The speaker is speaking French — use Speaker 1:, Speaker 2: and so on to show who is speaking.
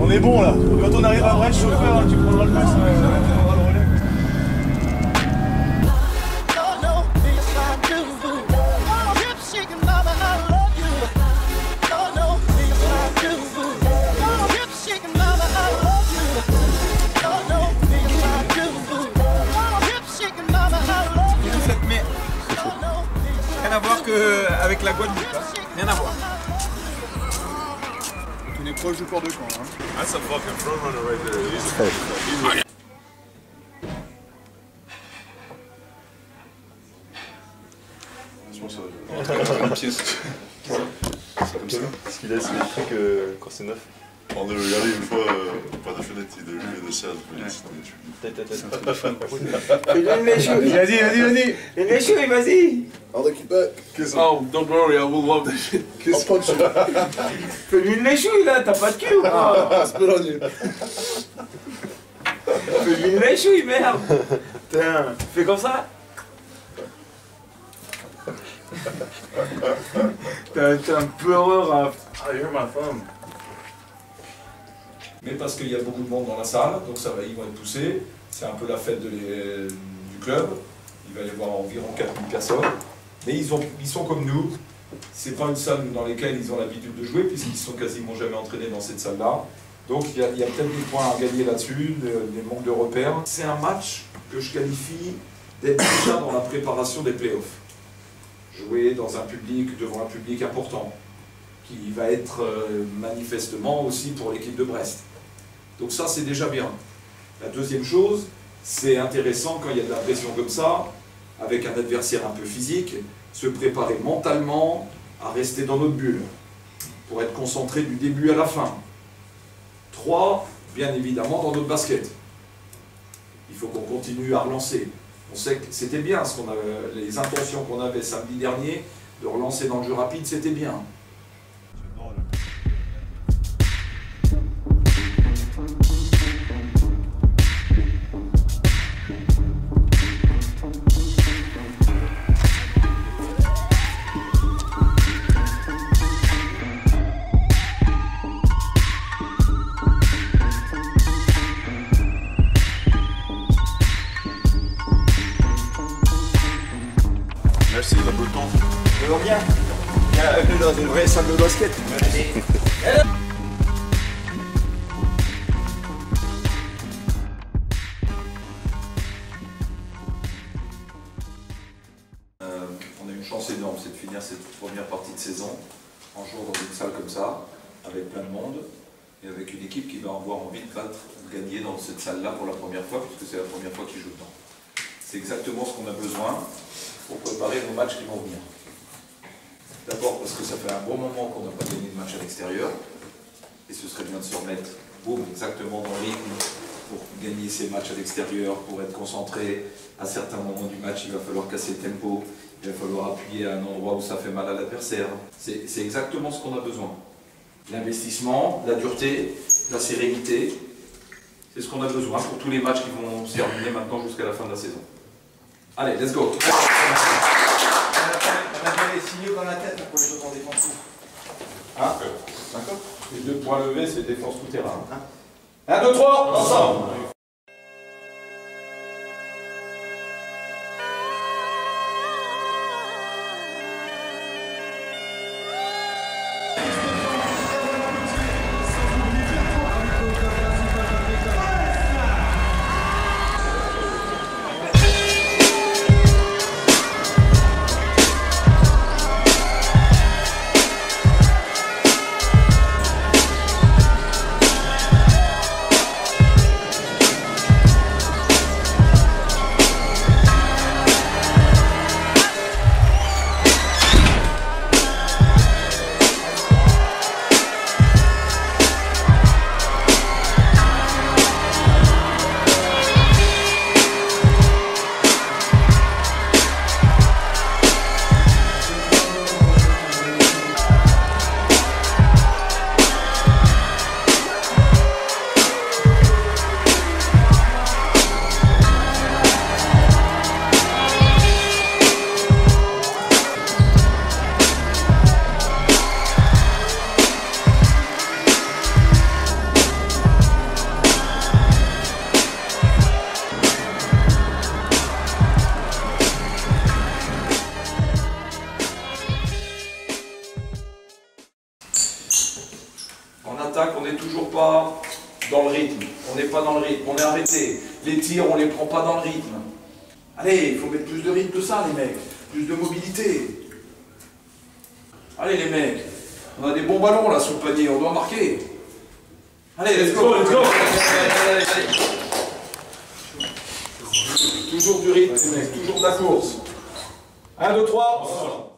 Speaker 1: On est bon là. Quand on arrive à Brest, chauffeur, tu prendras le pass, tu prendras le relais.
Speaker 2: Rien à voir qu'avec la Guadeloupe, hein. Rien à voir.
Speaker 1: On est proche du port de Caen. Hein.
Speaker 3: That's a fucking front runner right there.
Speaker 4: C'est comme ça. Parce qu'il laisse les trucs quand c'est neuf.
Speaker 3: On a regardé une fois par la fenêtre de lui de Serge.
Speaker 1: Vas-y.
Speaker 2: Les méchants, vas-y.
Speaker 3: Oh, don't worry, I will love this shit.
Speaker 2: Fais-lui une léchouille là, t'as pas de cul ou quoi? Fais-lui une léchouille, merde. Putain, fais comme ça. T'es un peureur à... Ah, you're my thumb.
Speaker 5: Mais parce qu'il y a beaucoup de monde dans la salle, donc ça va, ils vont être poussés. C'est un peu la fête du club. Il va y avoir environ 4000 personnes. Mais ils sont comme nous. C'est pas une salle dans laquelle ils ont l'habitude de jouer, puisqu'ils sont quasiment jamais entraînés dans cette salle-là. Donc il y a peut-être des points à gagner là-dessus, des manques de repères. C'est un match que je qualifie d'être déjà dans la préparation des playoffs. Jouer dans un public, devant un public important, qui va être manifestement aussi pour l'équipe de Brest. Donc ça, c'est déjà bien. La deuxième chose, c'est intéressant quand il y a de la pression comme ça, avec un adversaire un peu physique, se préparer mentalement à rester dans notre bulle, pour être concentré du début à la fin. 3, bien évidemment, dans notre basket. Il faut qu'on continue à relancer. On sait que c'était bien, les intentions qu'on avait samedi dernier, de relancer dans le jeu rapide, c'était bien.
Speaker 3: Merci, le breton.
Speaker 2: Viens avec nous dans une vraie salle de basket.
Speaker 5: On a une chance énorme, c'est de finir cette première partie de saison en jouant dans une salle comme ça, avec plein de monde, et avec une équipe qui va avoir envie de gagner dans cette salle-là pour la première fois, puisque c'est la première fois qu'ils jouent dedans. C'est exactement ce qu'on a besoin pour préparer nos matchs qui vont venir. D'abord parce que ça fait un bon moment qu'on n'a pas gagné de match à l'extérieur, et ce serait bien de se remettre exactement dans le rythme pour gagner ces matchs à l'extérieur, pour être concentré. À certains moments du match, il va falloir casser le tempo, il va falloir appuyer à un endroit où ça fait mal à l'adversaire. C'est exactement ce qu'on a besoin. L'investissement, la dureté, la sérénité, c'est ce qu'on a besoin pour tous les matchs qui vont se terminer maintenant jusqu'à la fin de la saison. Allez, let's go.
Speaker 2: On a bien les signaux dans la tête pour les autres en défense.
Speaker 5: Hein? D'accord. Les 2 points levés, c'est défense tout terrain. 1, 2, 3, ensemble. En attaque, on n'est toujours pas dans le rythme. On n'est pas dans le rythme, on est arrêté. Les tirs, on ne les prend pas dans le rythme. Allez, il faut mettre plus de rythme que ça, les mecs. Plus de mobilité. Allez, les mecs. On a des bons ballons, là, sur le panier. On doit marquer. Allez, let's go. Let's go. Allez. Toujours du rythme, les mecs. Toujours de la course. 1, 2, 3.